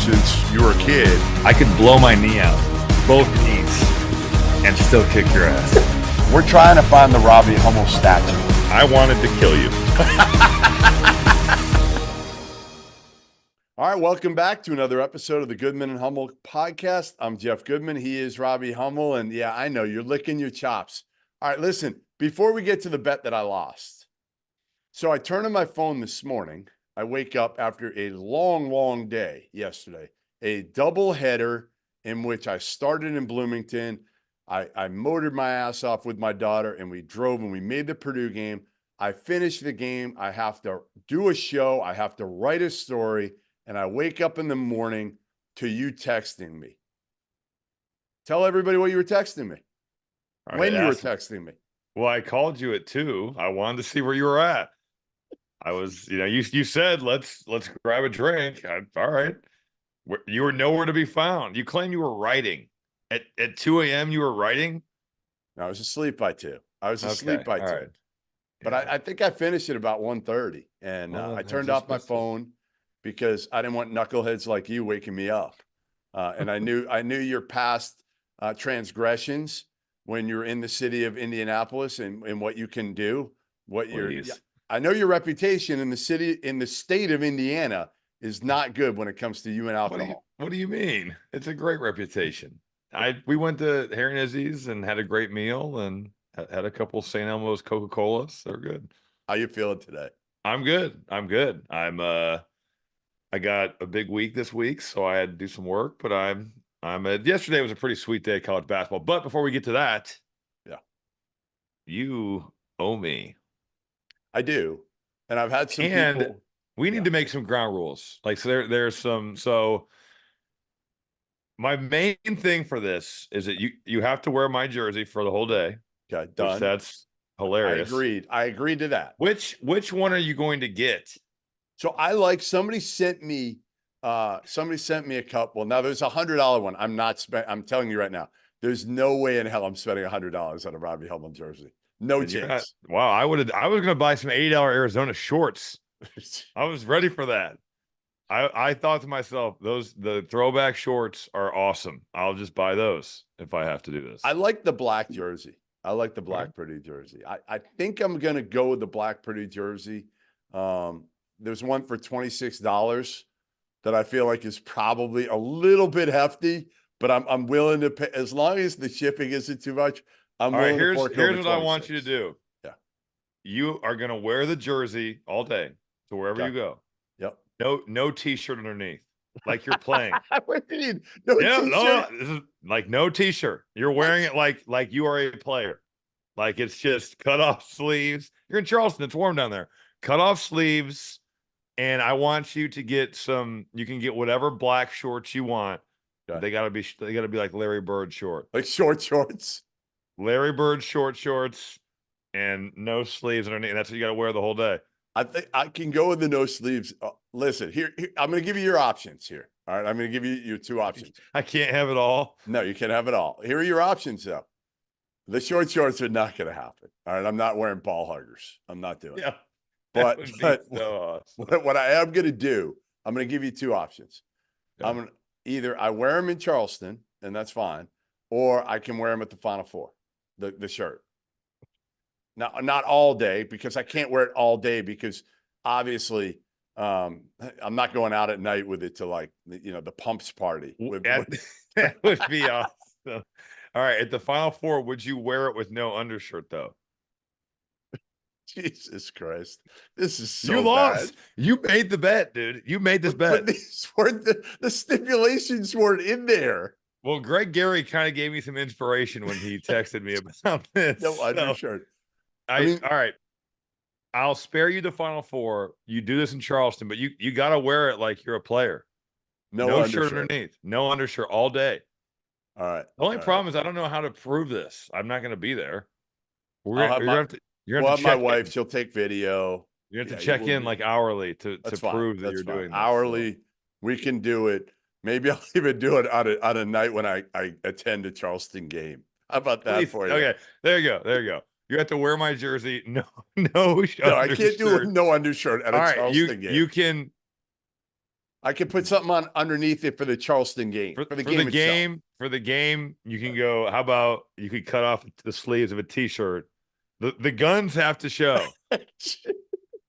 since you were a kid. I could blow my knee out, both knees, and still kick your ass. We're trying to find the Robbie Hummel statue. I wanted to kill you. All right, welcome back to another episode of the Goodman and Hummel podcast. I'm Jeff Goodman. He is Robbie Hummel. And yeah, I know you're licking your chops. All right, listen, before we get to the bet that I lost. So I turned on my phone this morning. I wake up after a long day yesterday, a double header in which I started in Bloomington. I motored my ass off with my daughter and we drove and we made the Purdue game. I finished the game. I have to do a show. I have to write a story. And I wake up in the morning to you texting me. Tell everybody what you were texting me. When you were texting me. Well, I called you at 2. I wanted to see where you were at. I was, you said, let's grab a drink. All right. You were nowhere to be found. You claim you were writing. At 2 a.m. you were writing? No, I was asleep by 2. I was asleep by 2. Right. But yeah. I think I finished at about 1:30. And I turned off my phone because I didn't want knuckleheads like you waking me up. And I knew your past transgressions when you're in the city of Indianapolis and what you can do. I know your reputation in the state of Indiana is not good when it comes to you and alcohol. What do you mean? It's a great reputation. We went to Harry and Izzy's and had a great meal and had a couple St. Elmo's Coca-Colas. They're good. How you feeling today? I'm good. I got a big week this week, so I had to do some work, but yesterday was a pretty sweet day of college basketball. But before we get to that, yeah, you owe me. I do. And I've had some people. We need to make some ground rules. Like, so there's some, so my main thing for this is that you have to wear my jersey for the whole day. Okay, done. That's hilarious. I agreed to that. Which one are you going to get? So somebody sent me a cup. Well, now there's $100 one. I'm telling you right now, there's no way in hell I'm spending $100 on a Robbie Hummel jersey. No chance. Wow, I was going to buy some $80 Arizona shorts. I was ready for that. I thought to myself, the throwback shorts are awesome. I'll just buy those if I have to do this. I like the black jersey. I like the black Purdue jersey. I think I'm going to go with the black Purdue jersey. There's one for $26 that I feel like is probably a little bit hefty, but I'm willing to pay as long as the shipping isn't too much. I'm willing to fork over here's what I want you to do. Yeah. You are going to wear the jersey all day to wherever you go. Yep. No t-shirt underneath. Like you're playing. What do you mean? No t-shirt? No, this is like no t-shirt. You're wearing it like you are a player. Like it's just cut off sleeves. You're in Charleston. It's warm down there. Cut off sleeves. And I want you to get you can get whatever black shorts you want. Okay. They gotta be like Larry Bird short. Like short shorts. Larry Bird shorts and no sleeves underneath. And that's what you gotta wear the whole day. I think I can go with the no sleeves. Listen, here I'm going to give you your options here. All right, I'm going to give you your 2 options. I can't have it all. No, you can't have it all. Here are your options, though. The short shorts are not going to happen. All right, I'm not wearing ball huggers. I'm not doing it. But so awesome. What I am going to do, I'm going to give you 2 options. Yeah. Either I wear them in Charleston, and that's fine, or I can wear them at the Final Four, the shirt. Now, not all day because I can't wear it all day because obviously I'm not going out at night with it to the pumps party. That would be awesome. All right. At the Final Four, would you wear it with no undershirt though? Jesus Christ. This is so You lost. bad. You made the bet, dude. You made this bet. But these weren't the stipulations weren't in there. Well, Greg Gary kind of gave me some inspiration when he texted me about this. No undershirt. All right. I'll spare you the Final Four. You do this in Charleston, but you got to wear it like you're a player. No shirt underneath. No undershirt all day. All right. The only problem is I don't know how to prove this. I'm not going to be there. You're going to have my wife. She'll take video. You have to check in like hourly to prove that you're doing this. Hourly. We can do it. Maybe I'll even do it on a night when I attend a Charleston game. How about that for you? Okay. There you go. You have to wear my jersey. No I can't do no undershirt at a Charleston game. You can I could put something on underneath it for the Charleston game, for the game itself. For the game, you can go. How about you could cut off the sleeves of a T-shirt? The guns have to show.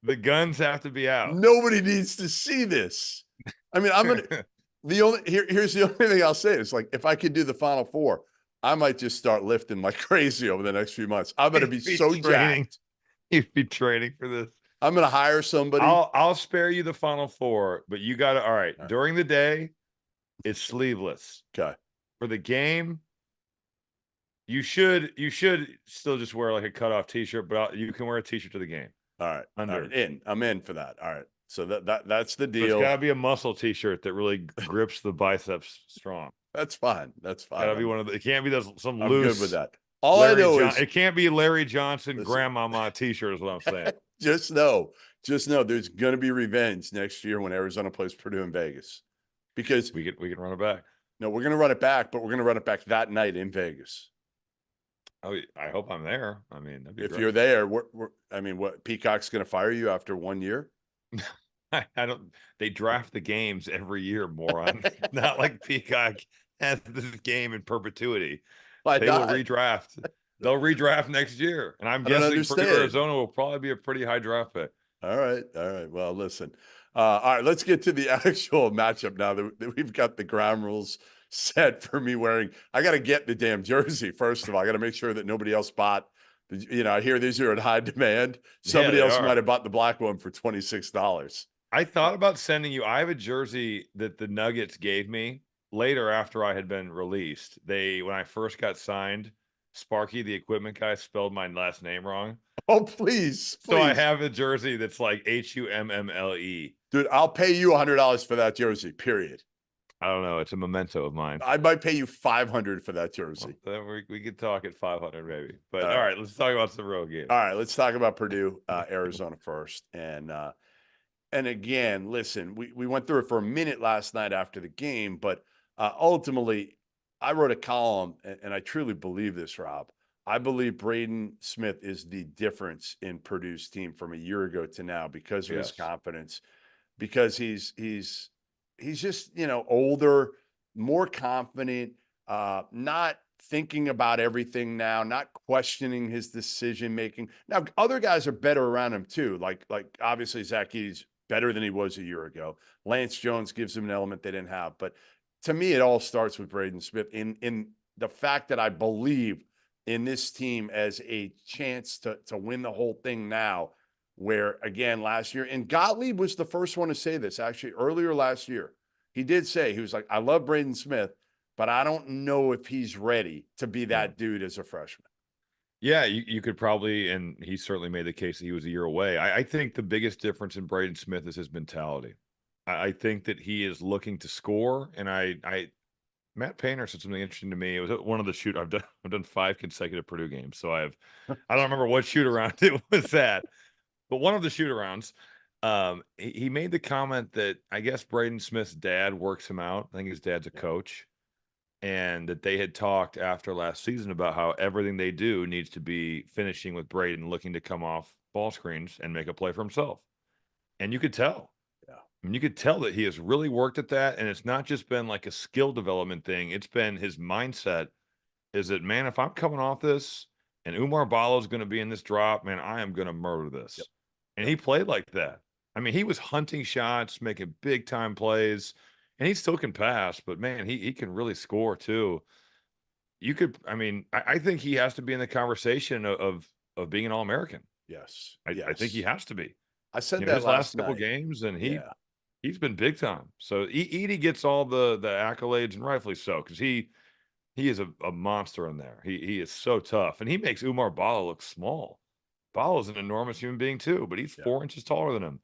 The guns have to be out. Nobody needs to see this. I mean, here's the only thing I'll say is, like, if I could do the Final Four, I might just start lifting like crazy over the next few months. I'm going to be so jacked. You'd be training for this. I'm going to hire somebody. I'll spare you the Final Four, but you got to, all right. During the day, it's sleeveless. Okay. For the game, you should still just wear like a cutoff T-shirt, but you can wear a T-shirt to the game. All right. I'm in for that. All right. So that's the deal. It's got to be a muscle T-shirt that really grips the biceps strong. That's fine. That's fine. Got to be one of the. It can't be some I'm loose. Good with that. All I know is it can't be Larry Johnson grandmama T-shirt. Is what I'm saying. Just know, there's going to be revenge next year when Arizona plays Purdue in Vegas, because we can run it back. No, we're going to run it back, but we're going to run it back that night in Vegas. Oh, I hope I'm there. I mean, if you're there, what Peacock's going to fire you after 1 year? I don't. They draft the games every year, moron. Not like Peacock has this game in perpetuity. They will redraft. They'll redraft next year, and I'm guessing Purdue, Arizona will probably be a pretty high draft pick. All right. Well, listen. All right, let's get to the actual matchup now that we've got the ground rules set for me wearing. I got to get the damn jersey first of all. I got to make sure that nobody else bought. I hear these are in high demand. Somebody else might have bought the black one for $26. I thought about sending you. I have a jersey that the Nuggets gave me later after I had been released. When I first got signed, Sparky, the equipment guy, spelled my last name wrong. Oh, please. So I have a jersey that's like Hummle. Dude, I'll pay you $100 for that jersey, period. I don't know. It's a memento of mine. I might pay you $500 for that jersey. Well, we could talk at 500 maybe. But all right, let's talk about some real games. All right, let's talk about Purdue, Arizona first. And again, listen, we went through it for a minute last night after the game, but ultimately, I wrote a column, and I truly believe this, Rob. I believe Braden Smith is the difference in Purdue's team from a year ago to now because of his confidence, because he's just, older, more confident, not thinking about everything now, not questioning his decision making. Now, other guys are better around him too. Like obviously Zach Edey's better than he was a year ago. Lance Jones gives him an element they didn't have. But to me, it all starts with Braden Smith in the fact that I believe in this team as a chance to win the whole thing now, where, again, last year, and Gottlieb was the first one to say this, actually, earlier last year. He did say, he was like, I love Braden Smith, but I don't know if he's ready to be that dude as a freshman. Yeah, you could probably, and he certainly made the case that he was a year away. I think the biggest difference in Braden Smith is his mentality. I think that he is looking to score, and Matt Painter said something interesting to me. It was one of the I've done 5 consecutive Purdue games, so I don't remember what shoot around it was at, but one of the shoot arounds, he made the comment that I guess Braden Smith's dad works him out. I think his dad's a coach, and that they had talked after last season about how everything they do needs to be finishing with Braden looking to come off ball screens and make a play for himself. And you could tell. I mean, you could tell that he has really worked at that, and it's not just been like a skill development thing. It's been his mindset is that, man, if I'm coming off this and Umar Ballo is going to be in this drop, man, I am going to murder this. Yep. And he played like that. I mean, he was hunting shots, making big-time plays, and he still can pass, but, man, he can really score too. I think he has to be in the conversation of being an All-American. Yes. I think he has to be. I said that his last couple games, and he's been big time. So Edey gets all the accolades, and rightfully so, because he is a monster in there. He is so tough, and he makes Umar Ballo look small. Ballo's an enormous human being too, but he's 4 inches taller than him.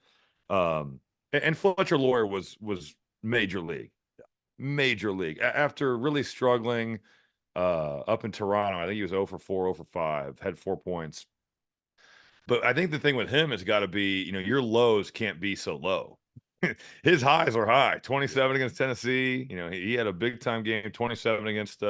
And Fletcher Loyer was major league. After really struggling up in Toronto. I think he was 0 for 4, 0 for 5, had 4 points. But I think the thing with him has got to be, your lows can't be so low. His highs are high. 27 against Tennessee. He had a big time game, 27 against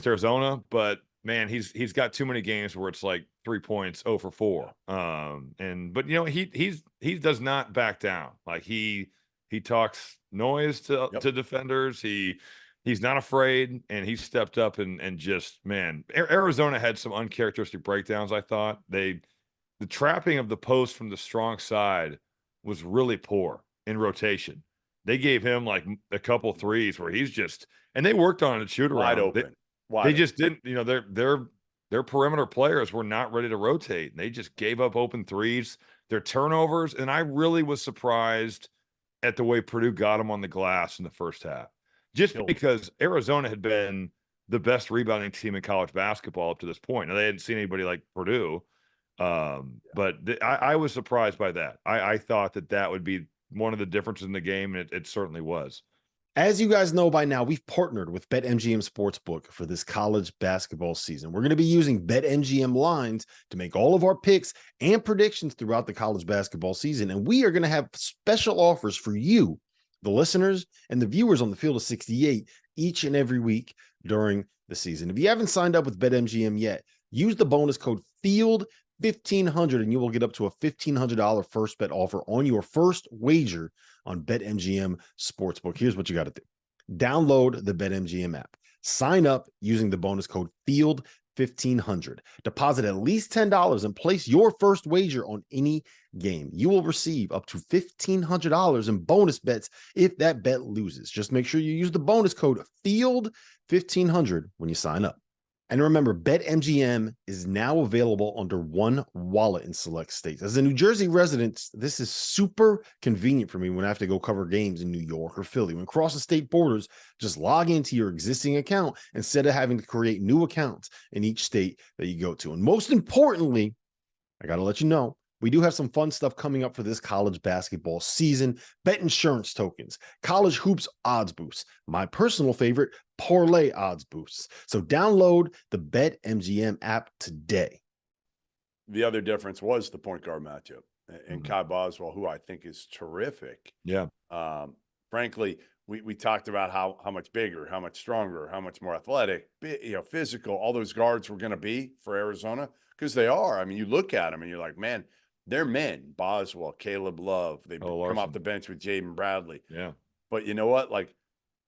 Arizona. But man, he's got too many games where it's like 3 points, 0 for 4. But he does not back down. Like he He talks noise to defenders. He's not afraid, and he stepped up and just, man, Arizona had some uncharacteristic breakdowns. I thought the trapping of the post from the strong side was really poor in rotation. They gave him like a couple threes where he's just, and they worked on it, shoot Wide around. open. They just didn't, their perimeter players were not ready to rotate. And they just gave up open threes, their turnovers. And I really was surprised at the way Purdue got them on the glass in the first half, just because Arizona had been the best rebounding team in college basketball up to this point. Now, they hadn't seen anybody like Purdue. But I was surprised by that. I thought that would be one of the differences in the game, and it certainly was. As you guys know by now, we've partnered with BetMGM Sportsbook for this college basketball season. We're going to be using BetMGM lines to make all of our picks and predictions throughout the college basketball season. And we are going to have special offers for you, the listeners and the viewers on the Field of 68 each and every week during the season. If you haven't signed up with BetMGM yet, use the bonus code FIELD1500 and you will get up to a $1,500 first bet offer on your first wager on BetMGM Sportsbook. Here's what you got to do. Download the BetMGM app. Sign up using the bonus code FIELD1500. Deposit at least $10 and place your first wager on any game. You will receive up to $1,500 in bonus bets if that bet loses. Just make sure you use the bonus code FIELD1500 when you sign up. And remember, BetMGM is now available under one wallet in select states. As a New Jersey resident, this is super convenient for me when I have to go cover games in New York or Philly. When crossing state borders, just log into your existing account instead of having to create new accounts in each state that you go to. And most importantly, I got to let you know, we do have some fun stuff coming up for this college basketball season. Bet insurance tokens, college hoops odds boosts, my personal favorite, parlay odds boosts. So download the BetMGM app today. The other difference was the point guard matchup and Kai Boswell, who I think is terrific. Yeah. Frankly, we talked about how much bigger, how much stronger, how much more athletic, physical, all those guards were going to be for Arizona, because they are. I mean, you look at them and you're like, man, they're men. Boswell, Caleb Love, they come off the bench with Jaden Bradley. Yeah. But you know what? Like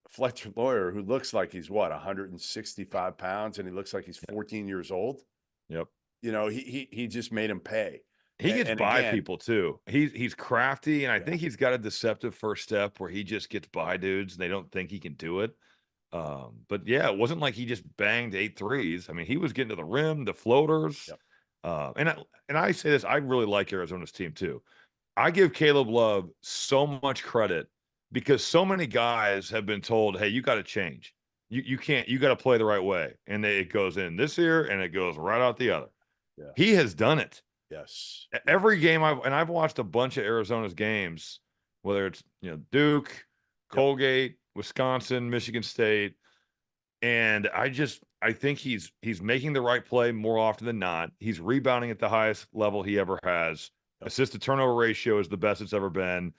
Fletcher Lawyer, who looks like he's 165 pounds, and he looks like he's 14 years old. Yep. He just made him pay. He gets by people too. He's crafty, and I think he's got a deceptive first step where he just gets by dudes and they don't think he can do it. But yeah, it wasn't like he just banged 8 threes. I mean, he was getting to the rim, the floaters. Yep. And I say this, I really like Arizona's team too. I give Caleb Love so much credit because so many guys have been told, hey, you got to change. You can't, you got to play the right way. And it goes in this ear and it goes right out the other. Yeah. He has done it. Yes. Every game I've watched a bunch of Arizona's games, whether it's, Duke, Colgate, Wisconsin, Michigan State. And I think he's making the right play more often than not. He's rebounding at the highest level he ever has. Assist to turnover ratio is the best it's ever been.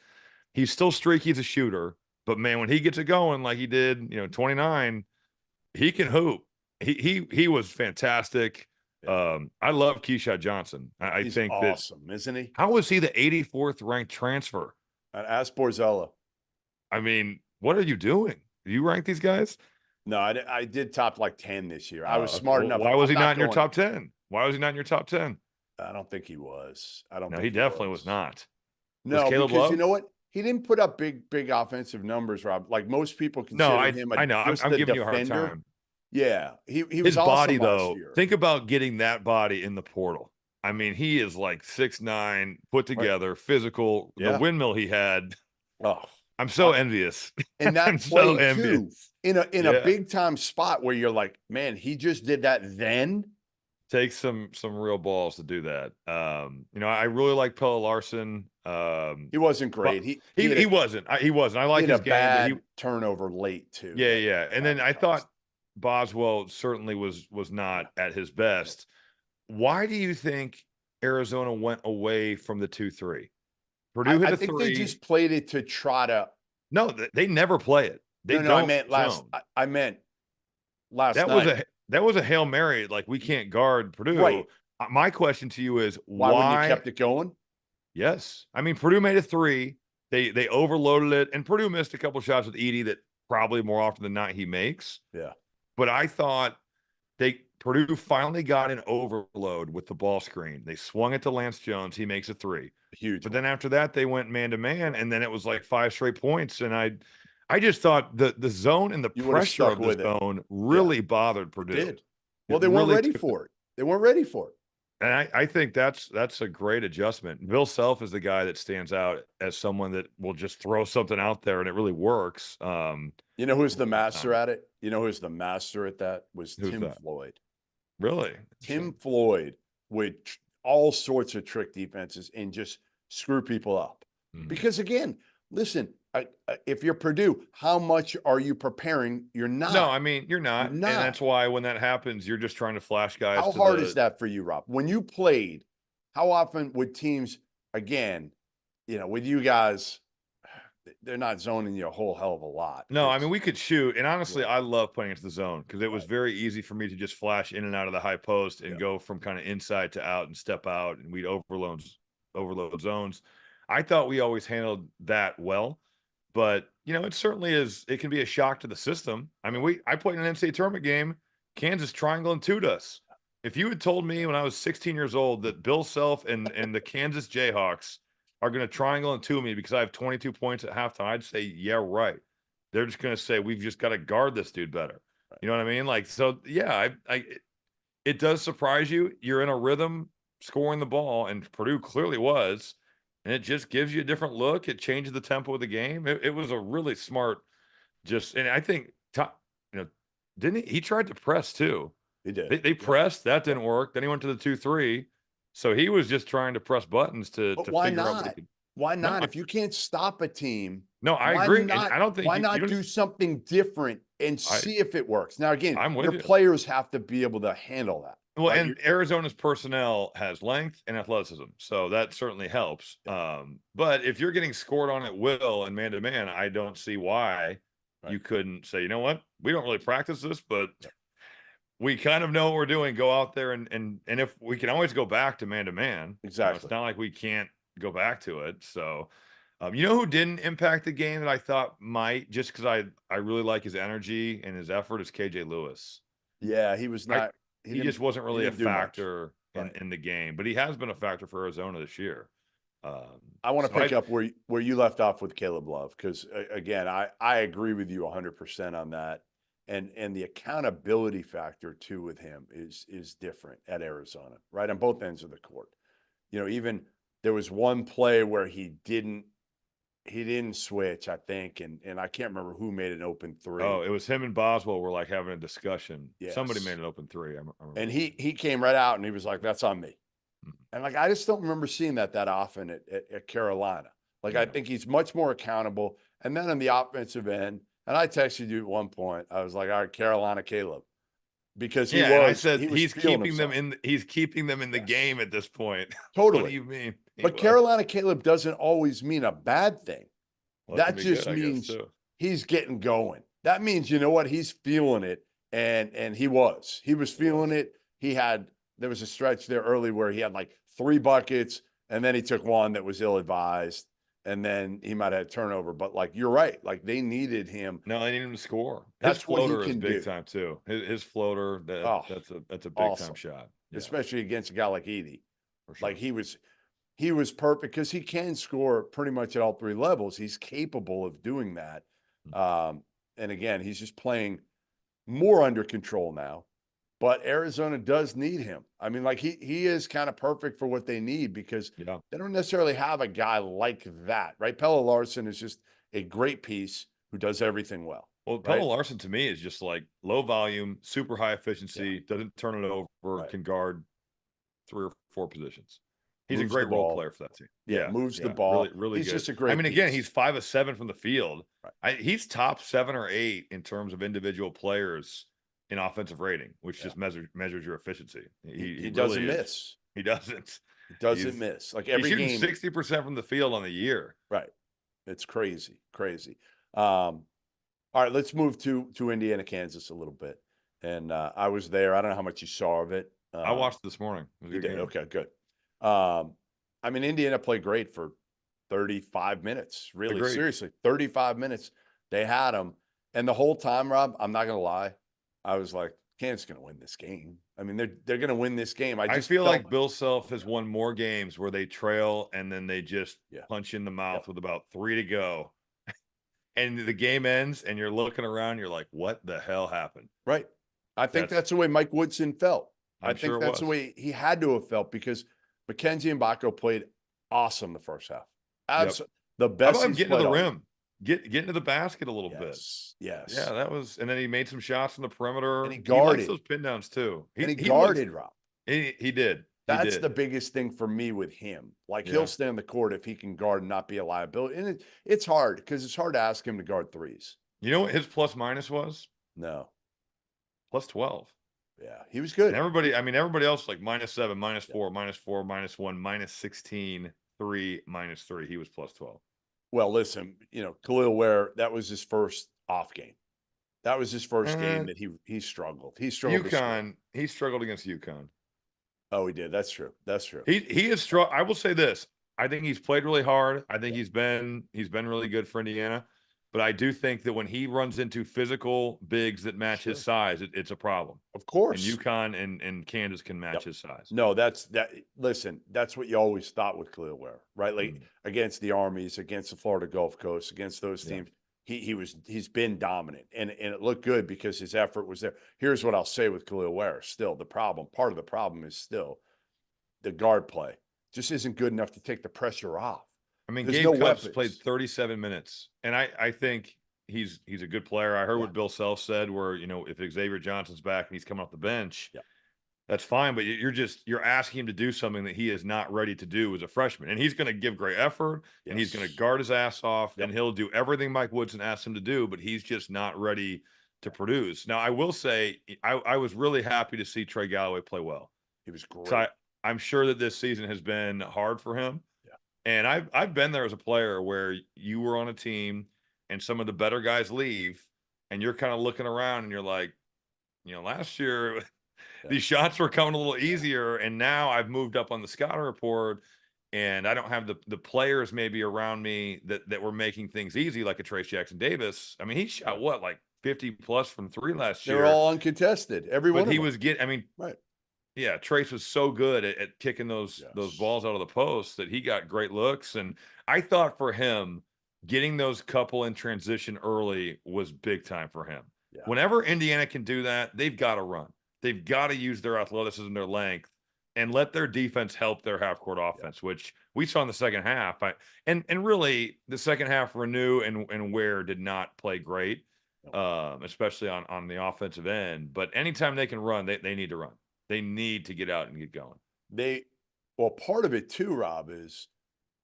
He's still streaky as a shooter, but man, when he gets it going like he did, 29, he can hoop. He was fantastic. I love Keyshawn Johnson. I think awesome, isn't he? How was he the 84th ranked transfer? Ask Borzella. I mean, what are you doing? Do you rank these guys? No, I did top like 10 this year. I was smart enough. Why was he not in your top 10? Why was he not in your top 10? I don't think he was. No, he definitely was not. No, because you know what? He didn't put up big offensive numbers, Rob. Like most people consider him. I know. I'm giving you a hard time. Yeah, he was his awesome body though. last year. Think about getting that body in the portal. I mean, he is like 6'9", put together, physical. Yeah. The windmill he had. Oh, I'm so envious. And that I'm play so too, in a big time spot where you're like, man, he just did that then. Takes some real balls to do that. I really like Pelle Larson. He wasn't great. He wasn't. I like his game. Bad turnover late too. Yeah. And then I thought Boswell certainly was not at his best. Why do you think Arizona went away from the 2-3? Purdue hit I a think 3. they just played it to try to. No, they never play it. I meant last. I meant last night. That was a Hail Mary. Like, we can't guard Purdue. Right. My question to you is why when you kept it going? Yes. I mean, Purdue made a 3. They overloaded it, and Purdue missed a couple shots with Edey that probably more often than not he makes. Yeah. But I thought Purdue finally got an overload with the ball screen. They swung it to Lance Jones. He makes a 3. Huge. But then after that, they went man to man, and then it was like 5 straight points. And I just thought the zone and the You would've pressure stuck of the with it. zone really bothered Purdue. It did. Well, It they weren't really ready took- for it. They weren't ready for it. And I think that's a great adjustment. Bill Self is the guy that stands out as someone that will just throw something out there and it really works. You know who's the master at it? You know who's the master at that? Was Who's Tim that? Floyd. Really? Tim Floyd would all sorts of trick defenses and just screw people up. Mhm. Because again, listen, if you're Purdue, how much are you preparing? You're not. No, I mean, you're not. You're And not. that's why when that happens, you're just trying to flash guys. How hard is that for you, Rob? When you played, how often would teams, again, with you guys, they're not zoning you a whole hell of a lot. No, I mean, we could shoot. And honestly, Yeah. I love playing into the zone because it was very easy for me to just flash in and out of the high post and go from kind of inside to out and step out, and we'd overload zones. I thought we always handled that well. But, it certainly is. It can be a shock to the system. I mean, I played an NCAA tournament game, Kansas triangle and two'd us. If you had told me when I was 16 years old that Bill Self and the Kansas Jayhawks are going to triangle and two me because I have 22 points at halftime, I'd say, yeah, right. They're just going to say, we've just got to guard this dude better. Right. You know what I mean? Like, so yeah, it does surprise you. You're in a rhythm scoring the ball, and Purdue clearly was. And it just gives you a different look. It changes the tempo of the game. It was a really smart, and I think, didn't he tried to press too? He did. They pressed. That didn't work. Then he went to the 2-3. So he was just trying to press buttons to why figure not? out what he could. Why not? If you can't stop a team. No, I agree. And Not, I don't think why not do something different and see if it works? Now, again, your players have to be able to handle that. Well, right? And Arizona's personnel has length and athleticism, so that certainly helps. Yeah. But if you're getting scored on at will and man to man, I don't see why you couldn't say, you know what, we don't really practice this, but we kind of know what we're doing. Go out there and if we can always go back to man, exactly. It's not like we can't go back to it. So, who didn't impact the game that I thought might, just because I really like his energy and his effort, is KJ Lewis. Yeah, he was not. He just wasn't really a factor in the game, but he has been a factor for Arizona this year. I want to pick up where you left off with Caleb Love, because again, I agree with you 100% on that, and the accountability factor too with him is different at Arizona, right, on both ends of the court. Even there was one play where he didn't switch, I think, and I can't remember who made an open 3. Oh, it was him and Boswell were like having a discussion. Yes. Somebody made an open 3. I remember. And he came right out and he was like, "That's on me." And I just don't remember seeing that often at Carolina. I think he's much more accountable. And then on the offensive end, and I texted you at one point, I was like, "All right, Carolina Caleb," because I said he's keeping them in the game at this point. Totally. What do you mean? But Carolina Caleb doesn't always mean a bad thing. Well, that just means he's getting going. That means, you know what, he's feeling it. And he was feeling it. There was a stretch there early where he had like 3 buckets, and then he took one that was ill-advised, and then he might have had a turnover. But you're right. They needed him. No, they needed him to score. That's his floater what he can is big do. time too. His floater, that's a big time shot. Yeah. Especially against a guy like Edey. Sure. He was perfect because he can score pretty much at all 3 levels. He's capable of doing that. And again, he's just playing more under control now. But Arizona does need him. I mean, he is kind of perfect for what they need, because they don't necessarily have a guy like that, right? Pelle Larsson is just a great piece who does everything well. Well, Pelle Larsson to me is just like low volume, super high efficiency, doesn't turn it over, can guard 3 or 4 positions. He's moves a great role player for that team. Yeah, moves the ball. Really he's good. Just a great piece. Again, he's 5 of 7 from the field. Right. He's top 7 or 8 in terms of individual players in offensive rating, which just measures your efficiency. He doesn't really miss. He doesn't. He doesn't miss. Every game, 60% from the field on the year. Right. It's crazy. All right, let's move to Indiana, Kansas a little bit. And I was there. I don't know how much you saw of it. I watched this morning. You did? Okay, good. I mean, Indiana played great for 35 minutes. Really, Agreed. seriously, 35 minutes. They had him. And the whole time, Rob, I'm not going to lie, I was like, Kansas going to win this game. I mean, they're going to win this game. I just feel felt like Bill Self has won more games where they trail and then they just punch in the mouth with about 3 to go. And the game ends and you're looking around, you're like, what the hell happened? Right. I think that's the way Mike Woodson felt. I think sure that's the way he had to have felt because Mackenzie and Baco played awesome the first half. Absolutely. The How best about him he's getting to played the all year. rim? Get into the basket a little bit. Yes. Yeah, that was, and then he made some shots on the perimeter. And he likes guarded. those pin downs too. And he guarded, Rob. He did. That's the biggest thing for me with him. Like he'll stay on the court if he can guard and not be a liability. And it's hard because it's hard to ask him to guard threes. You know what his plus minus was? No. Plus 12. Yeah, he was good. And everybody else like -7, -4, -4, -1, -16, 3, -3. He was plus 12. Well, listen, Khalil Ware, that was his first off game. That was his first game that he struggled. He struggled. He struggled against UConn. Oh, he did. That's true. That's true. He is strong. I will say this. I think he's played really hard. I think he's been really good for Indiana. But I do think that when he runs into physical bigs that match his size, it's a problem. Of course. And UConn and Kansas can match his size. No, listen, that's what you always thought with Khalil Ware, right? Like against the Armies, against the Florida Gulf Coast, against those teams. He's been dominant and it looked good because his effort was there. Here's what I'll say with Khalil Ware. Still, part of the problem is still the guard play. Just isn't good enough to take the pressure off. I mean, There's Gabe no Cupps weapons. played 37 minutes, and I think he's a good player. I heard what Bill Self said, where if Xavier Johnson's back and he's coming off the bench, that's fine. But you're asking him to do something that he is not ready to do as a freshman, and he's going to give great effort, and he's going to guard his ass off, and he'll do everything Mike Woodson asked him to do, but he's just not ready to produce. Now, I will say, I was really happy to see Trey Galloway play well. He was great. So I'm sure that this season has been hard for him. And I've been there as a player where you were on a team and some of the better guys leave and you're kind of looking around and you're like, last year these shots were coming a little easier. And now I've moved up on the scouting report and I don't have the players maybe around me that were making things easy like a Trace Jackson Davis. I mean, he shot what, like 50 plus from 3 last year. They're all uncontested. Every one of them. He was getting, right. Yeah, Trace was so good at kicking those balls out of the post that he got great looks. And I thought for him, getting those couple in transition early was big time for him. Yeah. Whenever Indiana can do that, they've got to run. They've got to use their athleticism, their length, and let their defense help their half-court offense, which we saw in the second half. And really, the second half, Renew and Ware did not play great, especially on the offensive end. But anytime they can run, they need to run. They need to get out and get going. Part of it too, Rob, is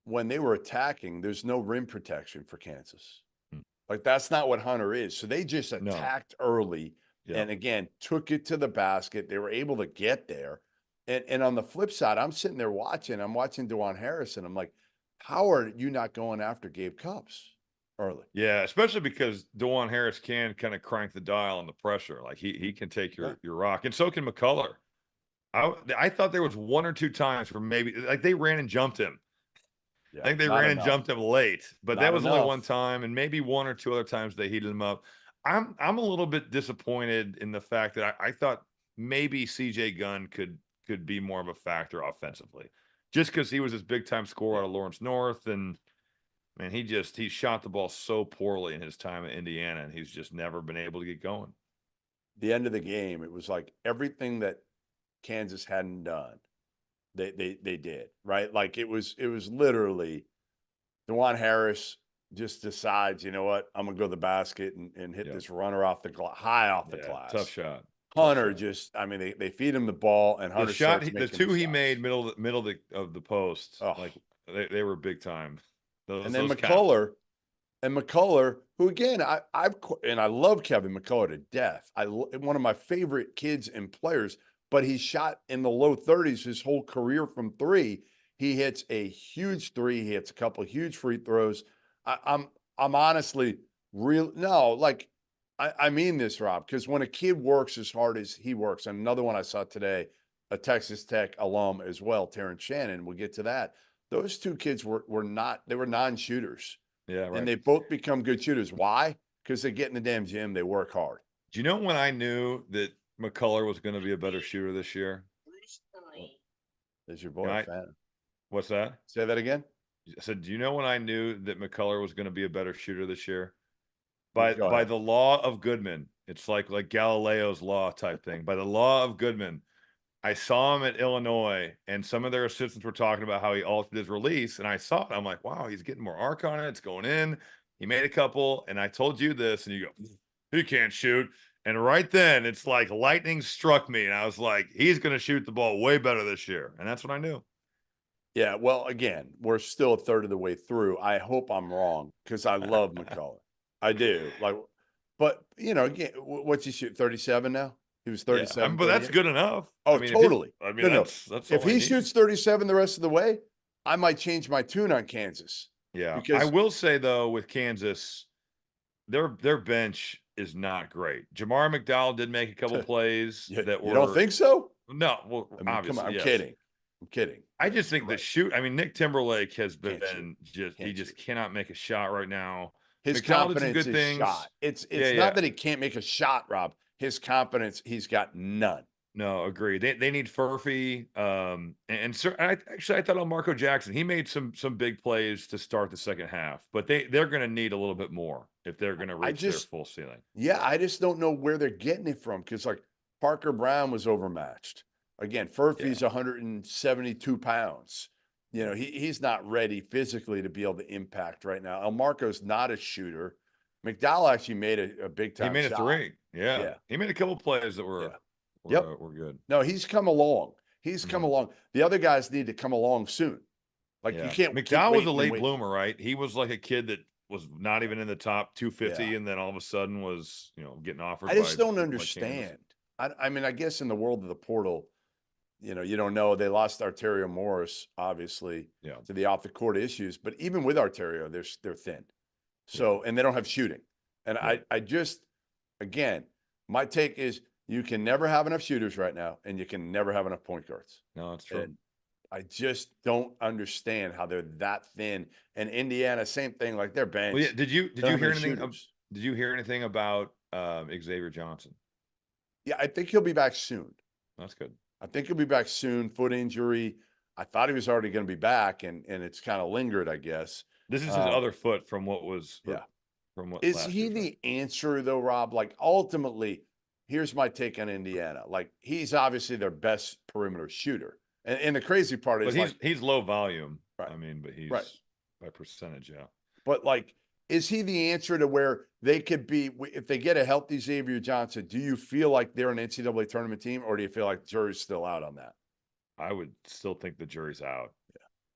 when they were attacking, there's no rim protection for Kansas. Like that's not what Hunter is. So they just attacked early and again, took it to the basket. They were able to get there. And on the flip side, I'm sitting there watching DeJuan Harris and I'm like, how are you not going after Gabe Cupps early? Yeah, especially because DeJuan Harris can kind of crank the dial on the pressure. Like he can take your rock. And so can McCullough. I thought there was 1 or 2 times where maybe like they ran and jumped him. I think they ran and jumped him late, but that was only one time, and maybe 1 or 2 other times they heated him up. I'm a little bit disappointed in the fact that I thought maybe CJ Gunn could be more of a factor offensively, just because he was this big time scorer out of Lawrence North, and man, he shot the ball so poorly in his time at Indiana, and he's just never been able to get going. The end of the game, it was like everything that Kansas hadn't done, they did, right? Like it was literally DeJuan Harris just decides, you know what, I'm gonna go to the basket and hit this runner off the high off the glass. Tough shot. Hunter they feed him the ball and Hunter the 2 he made middle of the post, like they were big time. And then McCullough, who again, I love Kevin McCullough to death. One of my favorite kids and players. But he shot in the low 30s his whole career from 3. He hits a huge 3. He hits a couple of huge free throws. I'm honestly I mean this, Rob, because when a kid works as hard as he works, and another one I saw today, a Texas Tech alum as well, Terrence Shannon, we'll get to that. those two kids were non-shooters. Yeah, right. And they both become good shooters. Why? Because they get in the damn gym, they work hard. Do you know when I knew that McCullough was going to be a better shooter this year? There's your boy, fan. What's that? Say that again. I said, do you know when I knew that McCullough was going to be a better shooter this year? Go By ahead. the law of Goodman. It's like Galileo's law type thing. By the law of Goodman, I saw him at Illinois, and some of their assistants were talking about how he altered his release, and I saw it. I'm like, wow, he's getting more arc on it. It's going in. He made a couple, and I told you this, and you go, he can't shoot. And right then, it's like lightning struck me, and I was like, he's going to shoot the ball way better this year, and that's what I knew. Yeah, well, again, we're still a third of the way through. I hope I'm wrong because I love McCullough. I do. But again, what's he shoot? 37 now? He was 37. Yeah, but that's good enough. Oh, totally. That's if all he shoots 37 the rest of the way, I might change my tune on Kansas. Yeah. Because I will say though, with Kansas, their bench is not great. Jamar McDowell did make a couple plays that were. You don't think so? No. Well, obviously, come on, I'm yes. kidding. I'm kidding. I just think Nick Timberlake has been he just cannot make a shot right now. His McDowell did some confidence good is things. shot. It's not that he can't make a shot, Rob. His confidence, he's got none. No, agree. They need Furphy. I thought on Marco Jackson, he made some big plays to start the second half, but they're going to need a little bit more if they're going to reach their full ceiling. Yeah, I just don't know where they're getting it from because Parker Brown was overmatched. Again, Furphy's 172 pounds. He's not ready physically to be able to impact right now. Elmarco's not a shooter. McDowell actually made a big time. He made shot. a three. Yeah. He made a couple plays that were good. No, he's come along. He's come along. The other guys need to come along soon. You can't. McDowell was a late bloomer, right? He was like a kid that was not even in the top 250, and then all of a sudden was getting offered. I just don't understand. I mean, I guess in the world of the portal, you don't know. They lost Arterio Morris, obviously, to the off the court issues. But even with Arterio, they're thin. So and they don't have shooting. And I just, again, my take is you can never have enough shooters right now, and you can never have enough point guards. No, it's true. And I just don't understand how they're that thin. And Indiana, same thing. Their bench. Well, yeah, did you hear anything? Did you hear anything about Xavier Johnson? Yeah, I think he'll be back soon. That's good. I think he'll be back soon. Foot injury. I thought he was already going to be back, and it's kind of lingered, I guess. This is his other foot from what was. From what is he the answer though, Rob? Ultimately, here's my take on Indiana. He's obviously their best perimeter shooter, and the crazy part is he's low volume. Right. I mean, but he's by percentage, But is he the answer to where they could be if they get a healthy Xavier Johnson? Do you feel like they're an NCAA tournament team, or do you feel like the jury's still out on that? I would still think the jury's out.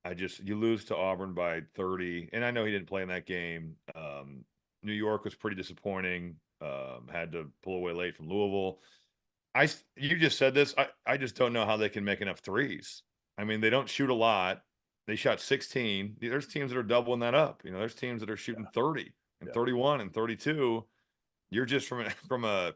Yeah. You lose to Auburn by 30, and I know he didn't play in that game. New York was pretty disappointing. Had to pull away late from Louisville. You just said this. I just don't know how they can make enough threes. I mean, they don't shoot a lot. They shot 16. There's teams that are doubling that up. There's teams that are shooting 30 and 31 and 32. You're just from a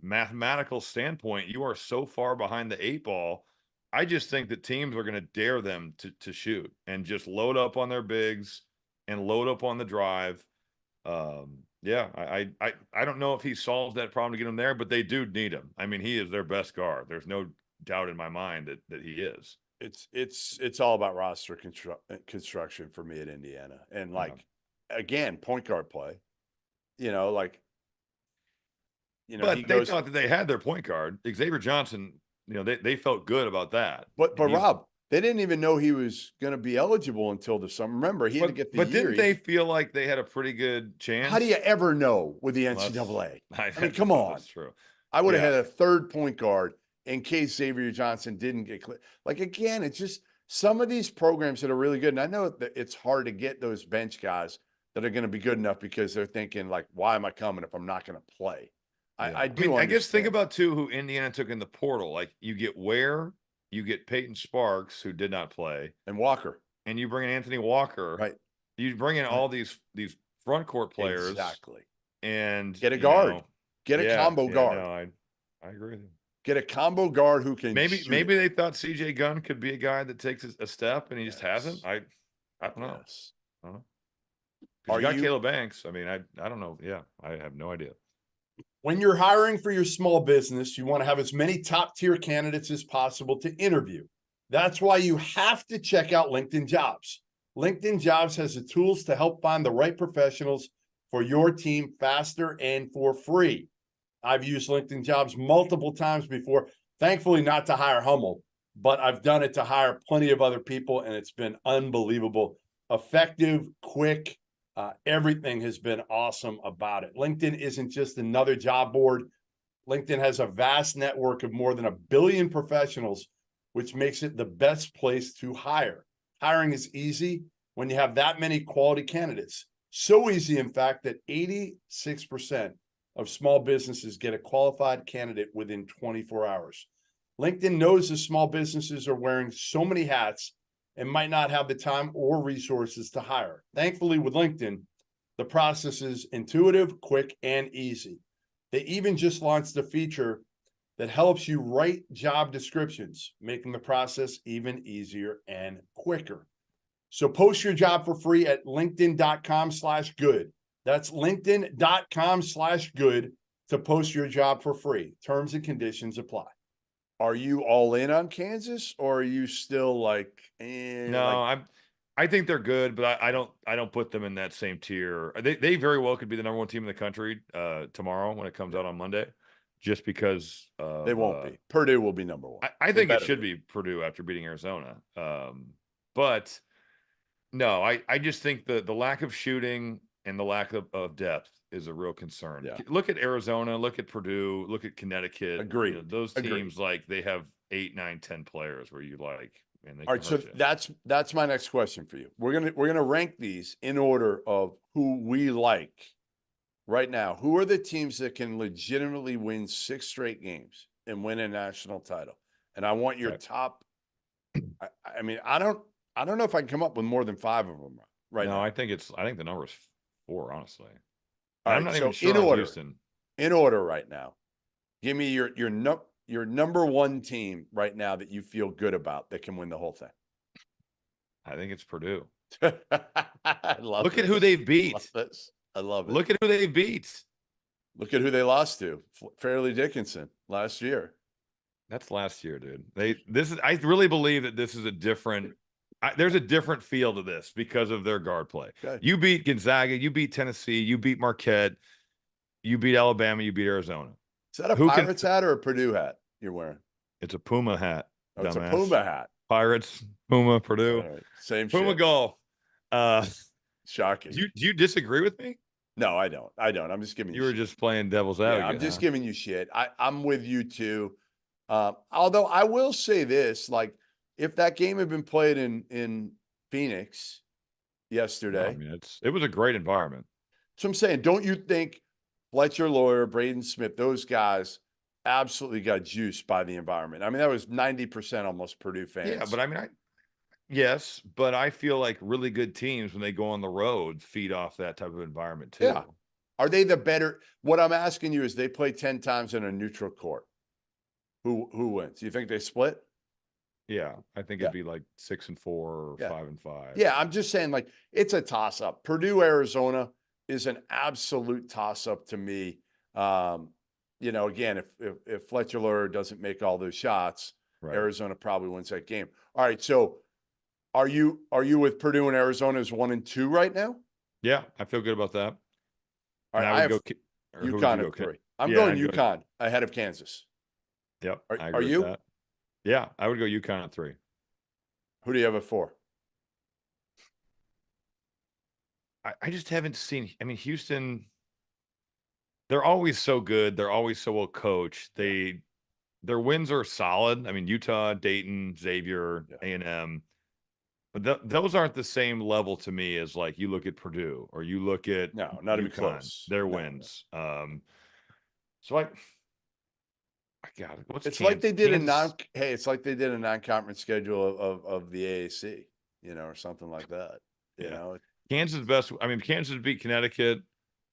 mathematical standpoint, you are so far behind the eight ball. I just think that teams are going to dare them to shoot and just load up on their bigs and load up on the drive. I don't know if he solves that problem to get him there, but they do need him. I mean, he is their best guard. There's no doubt in my mind that he is. It's all about roster construction for me at Indiana, and again, point guard play. But they thought that they had their point guard, Xavier Johnson. They felt good about that. But Rob, they didn't even know he was going to be eligible until the summer. Remember, he had to get the year. But didn't they feel like they had a pretty good chance? How do you ever know with the NCAA? I mean, come on. That's true. I would have had a third point guard in case Xavier Johnson didn't get clear. Again, it's just some of these programs that are really good. And I know that it's hard to get those bench guys that are going to be good enough because they're thinking why am I coming if I'm not going to play? Yeah. I do. I guess think about too who Indiana took in the portal. You get Ware, you get Peyton Sparks, who did not play, and Walker, and you bring in Anthony Walker. Right. You bring in all these front court players, exactly, and get a guard, get a combo guard. No, I agree with you. Get a combo guard who can Maybe shoot maybe it. they thought CJ Gunn could be a guy that takes a step and he just hasn't. Yes. I don't know. Yes. I don't know. Are Because you got you Caleb Banks. I mean, I don't know. Yeah, I have no idea. when you're hiring for your small business, you want to have as many top tier candidates as possible to interview. That's why you have to check out LinkedIn Jobs. LinkedIn Jobs has the tools to help find the right professionals for your team faster and for free. I've used LinkedIn Jobs multiple times before, thankfully not to hire Hummel, but I've done it to hire plenty of other people, and it's been unbelievable. Effective, quick, everything has been awesome about it. LinkedIn isn't just another job board. LinkedIn has a vast network of more than 1 billion professionals, which makes it the best place to hire. Hiring is easy when you have that many quality candidates. So easy, in fact, that 86% of small businesses get a qualified candidate within 24 hours. LinkedIn knows the small businesses are wearing so many hats and might not have the time or resources to hire. Thankfully, with LinkedIn, the process is intuitive, quick, and easy. They even just launched a feature that helps you write job descriptions, making the process even easier and quicker. So post your job for free at linkedin.com/good. That's linkedin.com/good to post your job for free. Terms and conditions apply. Are you all in on Kansas, or are you still like, No, I think they're good, but I don't put them in that same tier. They very well could be the number one team in the country tomorrow when it comes out on Monday, just because they won't be. Purdue will be number one. I think it should be Purdue after beating Arizona. But no, I just think the lack of shooting and the lack of depth is a real concern. Yeah. Look at Arizona, look at Purdue, look at Connecticut. Agreed. Those teams, Agreed. like, they have 8, 9, 10 players where you like, and they All can right, so hurt you. that's my next question for you. We're gonna rank these in order of who we like right now. Who are the teams that can legitimately win 6 straight games and win a national title? And I want your Okay. top. I mean, I don't know if I can come up with more than 5 of them right No, now. I think the number is 4, honestly. All I'm right, not so even sure in on order, Houston. right now, give me your number one team right now that you feel good about that can win the whole thing. I think it's Purdue. I love Look this. at who they've beat. I love it. Look at who they've beat. Look at who they lost to. Fairleigh Dickinson last year. That's last year, dude. I really believe that this is a different. There's a different feel to this because of their guard play. Okay. You beat Gonzaga, you beat Tennessee, you beat Marquette, you beat Alabama, you beat Arizona. Is that a Pirates hat or a Purdue hat you're wearing? It's a Puma hat. Oh, it's a dumbass. Puma hat. Pirates, Puma, Purdue. All right. Same Puma shit. golf. Shocking. Do you disagree with me? No, I don't. I'm just giving you You were shit. just playing devil's Yeah, advocate. I'm just huh? giving you shit. I'm with you too. Although I will say this, like, if that game had been played in Phoenix yesterday, I mean, it was a great environment. so I'm saying, don't you think Fletcher Lawyer, Braden Smith, those guys absolutely got juiced by the environment? I mean, that was 90% almost Purdue fans. Yeah, but I mean, yes, but I feel like really good teams, when they go on the road, feed off that type of environment too. Yeah. Are they the better? What I'm asking you is, they play 10 times in a neutral court. Who wins? Do you think they split? Yeah, I think it'd be like 6-4 or 5-5. Yeah, I'm just saying, like, it's a toss-up. Purdue, Arizona is an absolute toss-up to me. Again, if Fletcher Lawyer doesn't make all those shots, Right. Arizona probably wins that game. All right, so are you with Purdue and Arizona as 1 and 2 right now? Yeah, I feel good about that. All right, I would go UConn at 3. I'm Yeah, going I'd go- UConn ahead of Kansas. Yep, I Are agree with you? that. Yeah, I would go UConn at 3. Who do you have at 4? I just haven't seen. I mean, Houston, they're always so good. They're always so well coached. Their wins are solid. I mean, Utah, Dayton, Xavier, A&M. But those aren't the same level to me as, like, you look at Purdue or you look at No, not even UConn, close. their No. wins. So I got it. It's like they did it's like they did a non-conference schedule of the AAC, or something like that. You know, Kansas best. I mean, Kansas beat Connecticut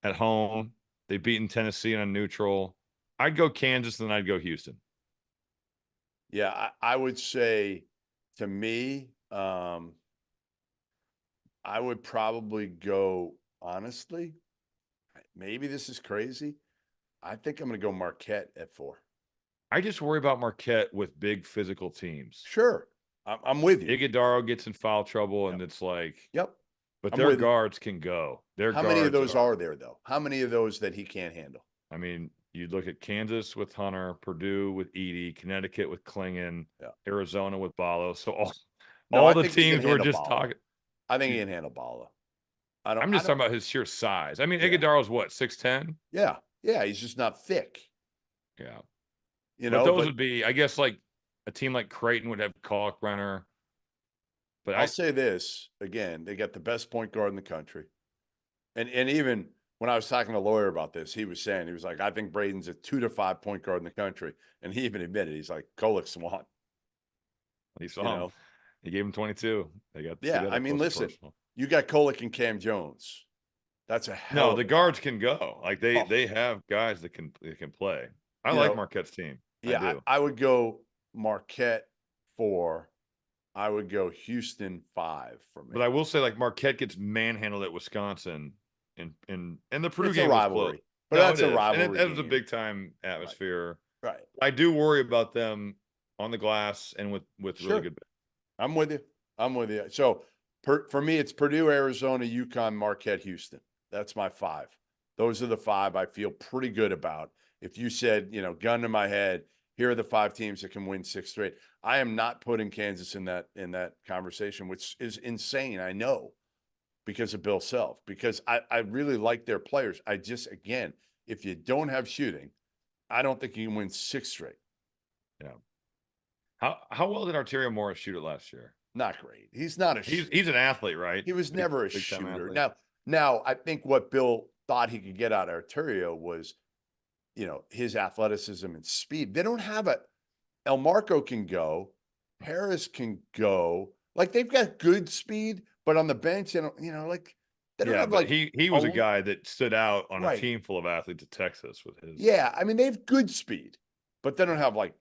at home. They've beaten Tennessee on neutral. I'd go Kansas, then I'd go Houston. Yeah, I would say to me, I would probably go, honestly, maybe this is crazy. I think I'm going to go Marquette at 4. I just worry about Marquette with big physical teams. Sure. I'm with you. Iguodala gets in foul trouble, and Yep. it's like, Yep. but I'm their with you. guards can go. Their How many of guards those are there, though? How many of those that he can't handle? I mean, you look at Kansas with Hunter, Purdue with Edey, Connecticut with Klingon, Yeah. Arizona with Ballo. So No, all I the think he can teams we're handle just Balla. talking. I think he can handle Balla. I'm just talking about his sheer size. I mean, Yeah. Iguodala's what, 6'10"? Yeah. Yeah. He's just not thick. Yeah. You But know, those would be, I guess, like a team like Creighton would have Kalkbrenner. But I'll say this again, they got the best point guard in the country. And even when I was talking to a lawyer about this, he was like, I think Braden's a 2 to 5 point guard in the country. And he even admitted, he's like, Kolek Swan. he saw him. He gave him 22. They got Yeah. I mean, listen, personal. You got Kolek and Cam Jones. That's a hell of the guards can go. Like they have guys that can play. I like Marquette's team. Yeah, I do. I would go Marquette 4. I would go Houston 5 for me. But I will say, like, Marquette gets manhandled at Wisconsin, and the Purdue It's game a rivalry. was close. But that's a rivalry. And it was a big time atmosphere. Right. I do worry about them on the glass and with really good. I'm with you. So for me, it's Purdue, Arizona, UConn, Marquette, Houston. That's my 5. Those are the 5 I feel pretty good about. If you said, gun to my head, here are the 5 teams that can win 6 straight. I am not putting Kansas in that conversation, which is insane. I know, because of Bill Self, because I really like their players. I just, again, if you don't have shooting, I don't think you can win 6 straight. Yeah. How well did Arterio Morris shoot it last year? Not great. He's not a shooter. He's an athlete, right? He was never a shooter. Now I think what Bill thought he could get out of Arterio was, his athleticism and speed. They don't have El Marco can go, Harris can go. Like, they've got good speed, but on the bench, they don't have, but like, he was a guy that stood out on a team full of athletes at Texas with his. Yeah, I mean, they have good speed, but they don't have, like,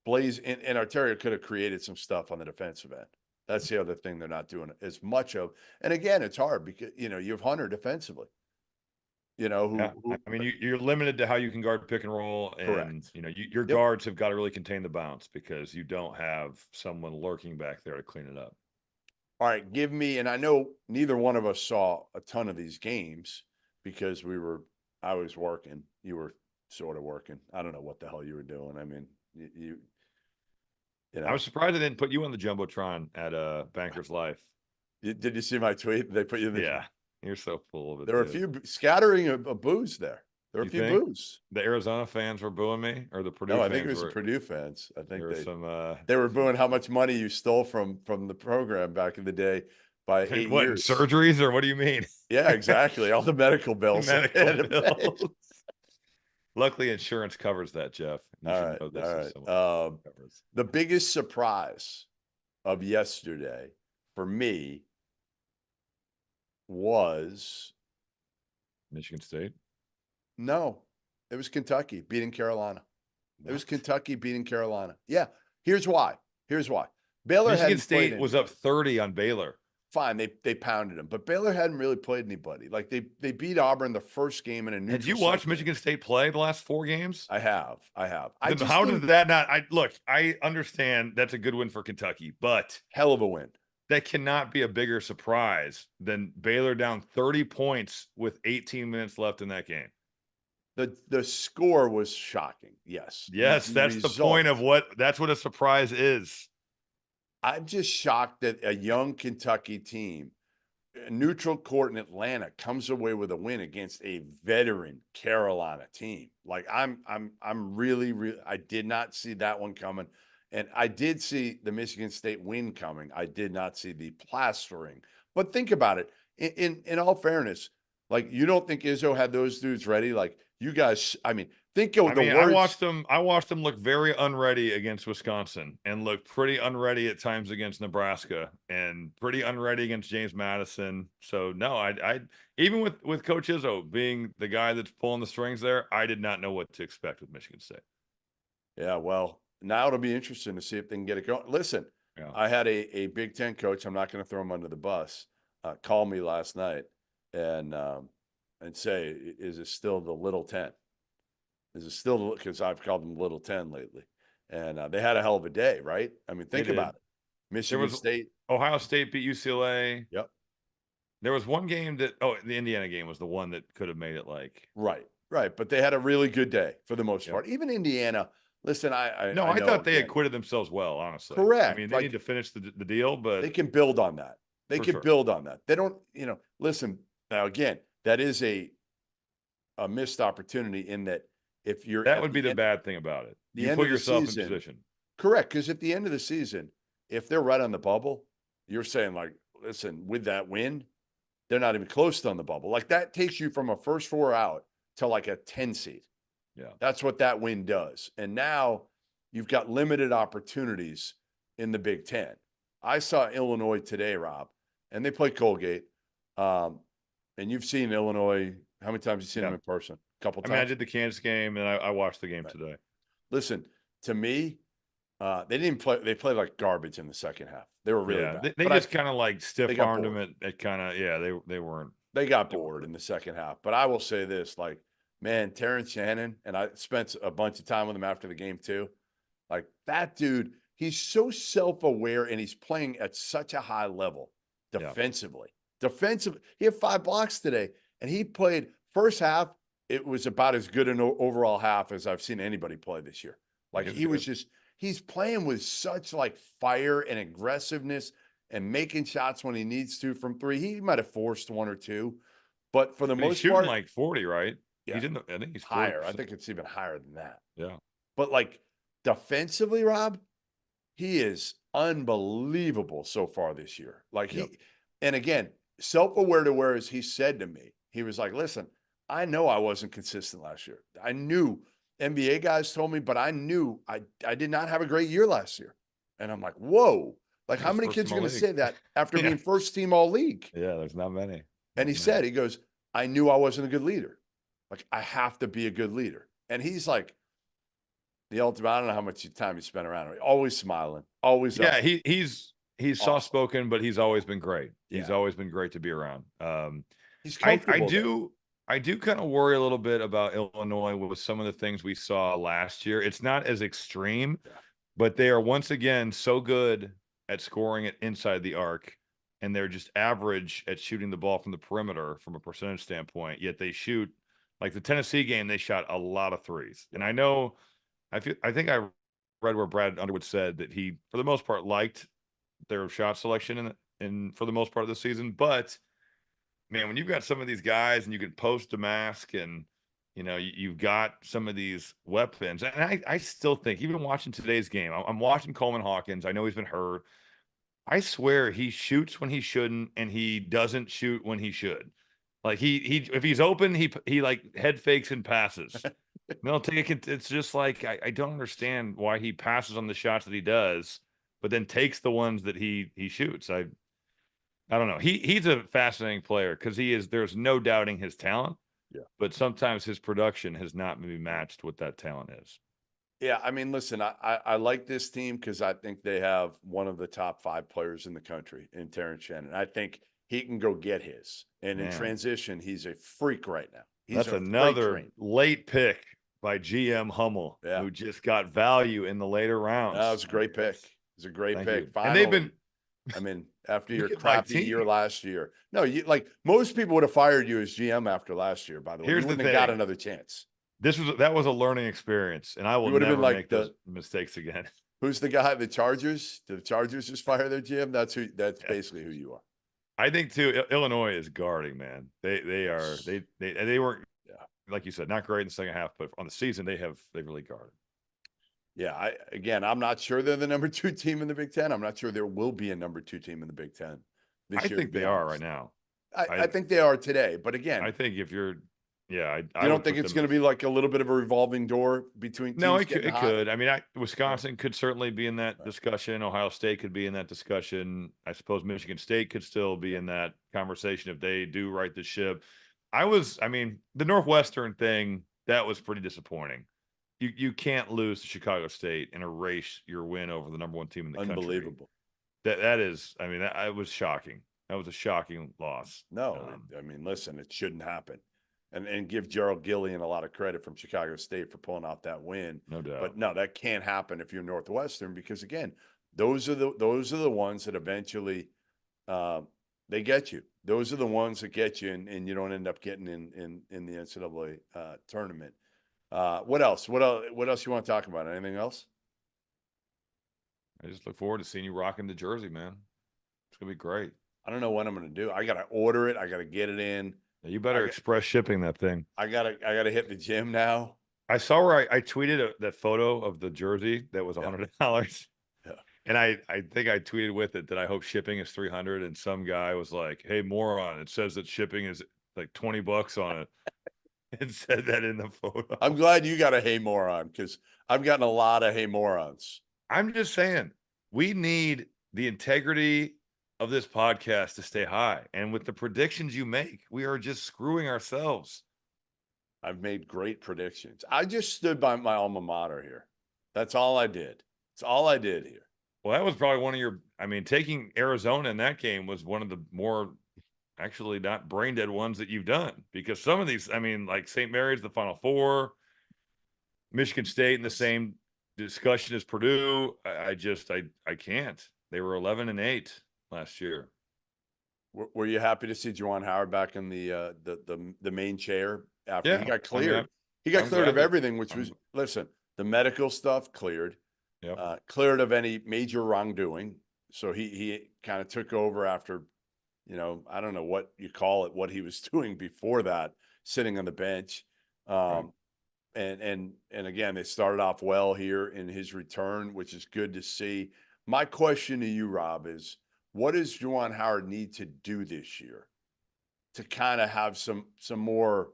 Blaze, and Arterio could have created some stuff on the defensive end. That's the other thing they're not doing as much of. And again, it's hard because, you have Hunter defensively. I mean, you're limited to how you can guard pick and roll, and your guards have got to really contain the bounce because you don't have someone lurking back there to clean it up. All right, give me, and I know neither one of us saw a ton of these games because I was working, you were sort of working. I don't know what the hell you were doing. I mean, I was surprised they didn't put you on the jumbotron at Banker's Life. Did you see my tweet? They put you in the You're so full of it. There were a few scattering of boos there. There were a few boos. The Arizona fans were booing me, or the Purdue fans? No, I think it was the Purdue fans. I think they were booing how much money you stole from the program back in the day by 8 years. Surgeries, or what do you mean? Yeah, exactly. All the medical bills. Luckily, insurance covers that, Jeff. All right. The biggest surprise of yesterday for me was Michigan State. No, it was Kentucky beating Carolina. It was Kentucky beating Carolina. Yeah. Here's why. Baylor Michigan State was up 30 on Baylor. Fine, they pounded them, but Baylor hadn't really played anybody. Like, they beat Auburn the first game in a neutral. Had you watched Michigan State play the last 4 games? I have. How did that not? I understand that's a good win for Kentucky, but hell of a win. That cannot be a bigger surprise than Baylor down 30 points with 18 minutes left in that game. The score was shocking. Yes. That's the point of that's what a surprise is. I'm just shocked that a young Kentucky team, a neutral court in Atlanta, comes away with a win against a veteran Carolina team. Like, I'm really, I did not see that one coming. And I did see the Michigan State win coming. I did not see the plastering. But think about it. In all fairness, like, you don't think Izzo had those dudes ready? Like, you guys, I mean, think of the words. I watched them look very unready against Wisconsin and look pretty unready at times against Nebraska and pretty unready against James Madison. So no, I even with Coach Izzo being the guy that's pulling the strings there, I did not know what to expect with Michigan State. Yeah, well, now it'll be interesting to see if they can get it going. Listen, Yeah. I had a Big Ten coach. I'm not going to throw him under the bus. Call me last night and say, is it still the Little 10? Is it still, because I've called them Little 10 lately, and they had a hell of a day, right? I mean, think about it. There Michigan was State. Ohio State beat UCLA. Yep. There was one game that the Indiana game was the one that could have made it like Right. But they had a really good day for the most Yep. part. Even Indiana. Listen, I No, I know, thought they again, acquitted themselves well, honestly. correct. I mean, they Like, need to finish the deal, but they can build on that. They For can sure. build on that. They don't, listen, now again, that is a missed opportunity in that if you're that at would be the end- bad thing about it. the You end put of the yourself in season- position. correct. Because at the end of the season, if they're right on the bubble, you're saying like, listen, with that win, they're not even close to on the bubble. Like that takes you from a first 4 out to like a 10 seed. Yeah. That's what that win does. And now you've got limited opportunities in the Big Ten. I saw Illinois today, Rob, and they play Colgate. And you've seen Illinois. How many times have you seen them in person? A couple I times. mean, I did the Kansas game and I watched the game Right. today. Listen, to me, they didn't play. They played like garbage in the second half. They were really bad. They But just kind of like stiff armed bored. them at kind of they weren't. They got They were bored good. in the second half. But I will say this, like, man, Terrence Shannon, and I spent a bunch of time with him after the game too. Like that dude, he's so self-aware and he's playing at such a high level defensively. He had 5 blocks today, and he played first half. It was about as good an overall half as I've seen anybody play this year. Like He's he was good. just, he's playing with such like fire and aggressiveness and making shots when he needs to from 3. He might have forced 1 or 2, but for the But he's most shooting part, like 40, right? Yeah. He's in the. I think he's higher. 40%. I think it's even higher than that. Yeah. But like defensively, Rob, he is unbelievable so far this year. Like Yep. and again, self-aware to where, as he said to me, he was like, listen, I know I wasn't consistent last year. I knew NBA guys told me, but I knew I did not have a great year last year. And I'm like, whoa, like He how was many first kids are team going to all-league. say that after Yeah. being first team all league? Yeah, there's not many. And he said, he goes, I knew I wasn't a good leader. Like I have to be a good leader. And he's like the ultimate. I don't know how much time he spent around him. Always smiling, always Yeah, up. he's Awesome. soft spoken, but he's always been great. He's Yeah. always been great to be around. He's I comfortable. I do kind of worry a little bit about Illinois with some of the things we saw last year. It's not as extreme, but they are once again so good at scoring it inside the arc, and they're just average at shooting the ball from the perimeter from a percentage standpoint. Yet they shoot like the Tennessee game. They shot a lot of threes, and I know I think I read where Brad Underwood said that he, for the most part, liked their shot selection in for the most part of the season, but man, when you've got some of these guys and you can post a mask and you've got some of these weapons, and I still think, even watching today's game, I'm watching Coleman Hawkins. I know he's been hurt. I swear he shoots when he shouldn't, and he doesn't shoot when he should. Like he if he's open, he like head fakes and passes. No, it's just like I don't understand why he passes on the shots that he does, but then takes the ones that he shoots. I don't know. He's a fascinating player because there's no doubting his talent. Yeah. But sometimes his production has not maybe matched what that talent is. Yeah, I mean, listen, I like this team because I think they have one of the top 5 players in the country in Terrence Shannon. I think he can go get his. And in Man. transition, he's a freak right now. That's a freight another train. late pick by GM Hummel, Yeah. who just got value in the later rounds. That was a great pick. It's a great Thank pick. you. Finally, And they've been I mean, after your Look at my crappy year team. last year. No, you like most people would have fired you as GM after last year, by the way. Here's You the wouldn't have got thing. another chance. that was a learning experience, and I will would have been never like make those mistakes again. Who's the guy? The Chargers? Did the Chargers just fire their GM? That's Yeah. basically who you are. I think too, Illinois is guarding, man. They weren't, like you said, not great in the second half, but on the season they really guarded. Yeah, I'm not sure they're the number 2 team in the Big Ten. I'm not sure there will be a number 2 team in the Big Ten this year. I think they are right now. I think they are today, but again, I think if you're, I don't think it's going to be like a little bit of a revolving door between teams. No, it getting hot? could. I mean, Wisconsin could certainly be in that discussion. Ohio State could be in that discussion. I suppose Michigan State could still be in that conversation if they do right the ship. The Northwestern thing, that was pretty disappointing. you can't lose to Chicago State and erase your win over the number one team in the country. Unbelievable. That is, I mean, that was shocking. That was a shocking loss. No, I mean, listen, it shouldn't happen. And give Gerald Gillian a lot of credit from Chicago State for pulling off that win. No doubt. But no, that can't happen if you're Northwestern, because again, those are the ones that eventually they get you. Those are the ones that get you, and you don't end up getting in the NCAA tournament. What else? What else you want to talk about? Anything else? I just look forward to seeing you rocking the jersey, man. It's gonna be great. I don't know what I'm going to do. I got to order it. I got to get it in. You better express shipping that thing. I gotta hit the gym now. I saw where I tweeted that photo of the jersey that was $100. Yeah. And I think I tweeted with it that I hope shipping is $300. And some guy was like, "Hey, moron, it says that shipping is like $20 on it." And said that in the photo. I'm glad you got a hey moron, because I've gotten a lot of hey morons. I'm just saying, we need the integrity of this podcast to stay high. And with the predictions you make, we are just screwing ourselves. I've made great predictions. I just stood by my alma mater here. That's all I did. That's all I did here. Well, that was probably one of your, I mean, taking Arizona in that game was one of the more actually not brain dead ones that you've done, because some of these, I mean, like St. Mary's, the Final Four, Michigan State in the same discussion as Purdue. I can't. They were 11-8 last year. Were you happy to see Juwan Howard back in the main chair after he got cleared? I mean, he got cleared of everything, which was, listen, the medical stuff cleared, cleared of any major wrongdoing. So he kind of took over after, I don't know what you call it, what he was doing before that, sitting on the bench. Right. And again, they started off well here in his return, which is good to see. My question to you, Rob, is what does Juwan Howard need to do this year to kind of have some more,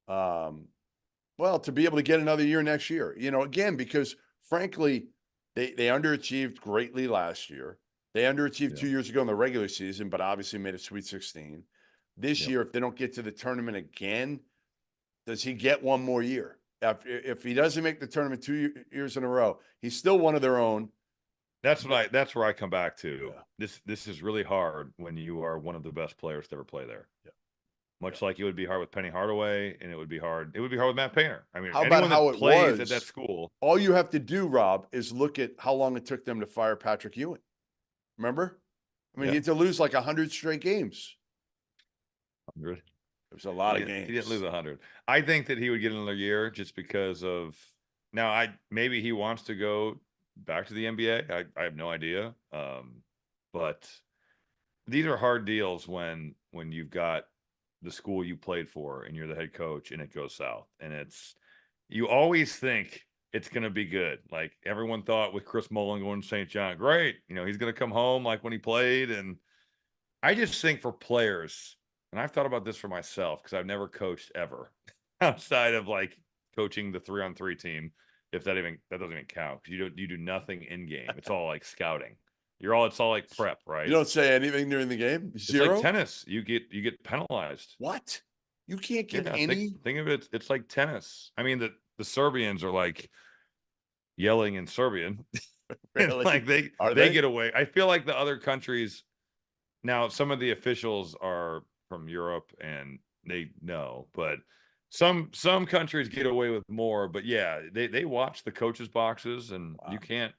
to be able to get another year next year? Again, because frankly, they underachieved greatly last year. They underachieved 2 years ago in the regular season, but obviously made a Sweet 16. This year, if they don't get to the tournament again, does he get one more year? If he doesn't make the tournament 2 years in a row, he's still one of their own. That's where I come back to. Yeah. This is really hard when you are one of the best players to ever play there. Yeah. Much like it would be hard with Penny Hardaway, and it would be hard. It would be hard with Matt Painter. I mean, how about how it was at that school? All you have to do, Rob, is look at how long it took them to fire Patrick Ewing. Remember? I mean, he had to lose like 100 straight games. 100. There's a lot of games. He didn't lose 100. I think that he would get another year just because of now. Maybe he wants to go back to the NBA. I have no idea. But these are hard deals when you've got the school you played for and you're the head coach and it goes south. And you always think it's going to be good. Like everyone thought with Chris Mullin going to St. John, great. He's going to come home like when he played. And I just think for players, and I've thought about this for myself because I've never coached ever outside of like coaching the 3-on-3 team. If that doesn't even count, because you do nothing in game. It's all like scouting. It's all like prep, right? You don't say anything during the game. Zero. It's like tennis. You get penalized. What? You can't get any. Think of it. It's like tennis. I mean, the Serbians are like yelling in Serbian. Really? Like they get away. I feel like the other countries now. Some of the officials are from Europe and they know, but some countries get away with more. But yeah, they watch the coaches' boxes, and you can't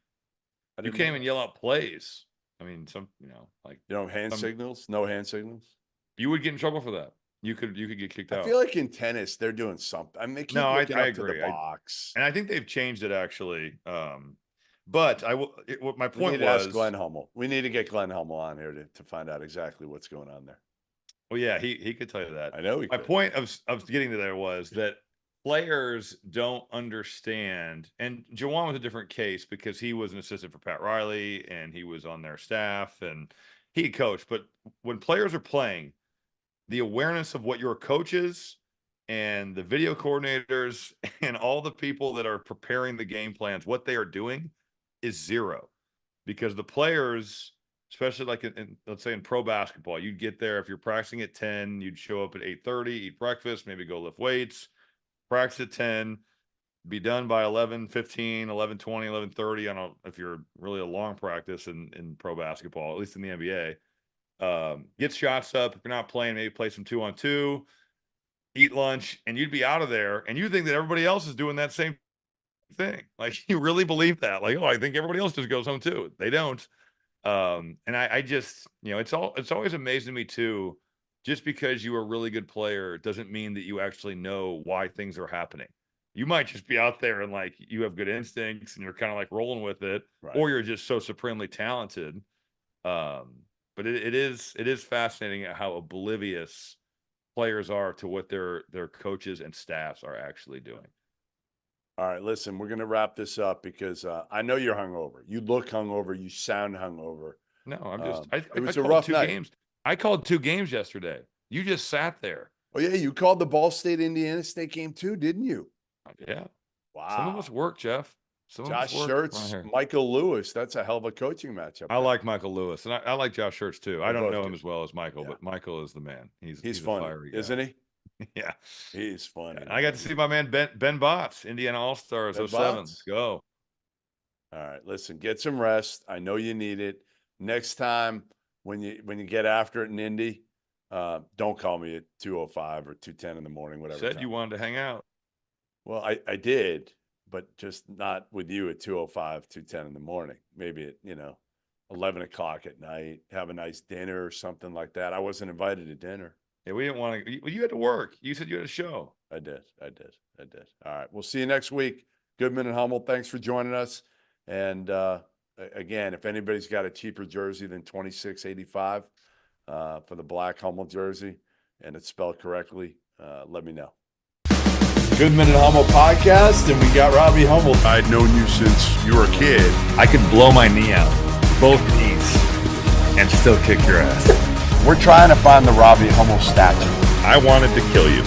even yell out plays. I mean, hand signals, no hand signals. You would get in trouble for that. You could get kicked out. I feel like in tennis they're doing something. I mean, they keep looking up to the box, and I think they've changed it actually. But my point was, we need to ask Glenn Hummel. We need to get Glenn Hummel on here to find out exactly what's going on there. Well, yeah, he could tell you that. I know. My point of getting to there was that players don't understand, and Juwan was a different case because he was an assistant for Pat Riley and he was on their staff and he coached. But when players are playing, the awareness of what your coaches and the video coordinators and all the people that are preparing the game plans, what they are doing is zero, because the players, especially like let's say in pro basketball, you'd get there. If you're practicing at 10, you'd show up at 8:30, eat breakfast, maybe go lift weights, practice at 10, be done by 11:15, 11:20, 11:30. I don't know if you're really a long practice in pro basketball, at least in the NBA. Get shots up. If you're not playing, maybe play some 2-on-2, eat lunch, and you'd be out of there. And you think that everybody else is doing that same thing. Like, you really believe that. Like, oh, I think everybody else just goes home too. They don't. And I just, it's always amazing to me too. Just because you're a really good player doesn't mean that you actually know why things are happening. You might just be out there and like you have good instincts and you're kind of like rolling with it, Right. or you're just so supremely talented. But it is fascinating how oblivious players are to what their coaches and staffs are actually doing. All right, listen, we're going to wrap this up because I know you're hungover. You look hungover. You sound hungover. No, I'm just. It was I a called rough 2 night. games. I called 2 games yesterday. You just sat there. Oh yeah, you called the Ball State Indiana State game too, didn't you? Yeah. Wow. Some of us work, Jeff. Some Josh of us work Schertz, around here. Michael Lewis. That's a hell of a coaching matchup. I like Michael Lewis, and I like Josh Schertz too. I don't both know good. him as well as Michael, Yeah. but Michael is the man. He's He's a funny, fiery guy. isn't he? Yeah, He's funny. I got to see my man Ben Botts, Indiana All-Stars Ben 07. Botts. Let's go. All right, listen, get some rest. I know you need it. Next time when you get after it in Indy, don't call me at 2:05 or 2:10 in the morning, whatever. Said time. you wanted to hang out. Well, I did, but just not with you at 2:05, 2:10 in the morning. Maybe at 11 o'clock at night. Have a nice dinner or something like that. I wasn't invited to dinner. Yeah, we didn't want to. You had to work. You said you had a show. I did. All right, we'll see you next week. Goodman and Hummel, thanks for joining us. And again, if anybody's got a cheaper jersey than $26.85 for the black Hummel jersey, and it's spelled correctly, let me know. Goodman and Hummel podcast, and we got Robbie Hummel. I'd known you since you were a kid. I could blow my knee out, both knees, and still kick your ass. We're trying to find the Robbie Hummel statue. I wanted to kill you.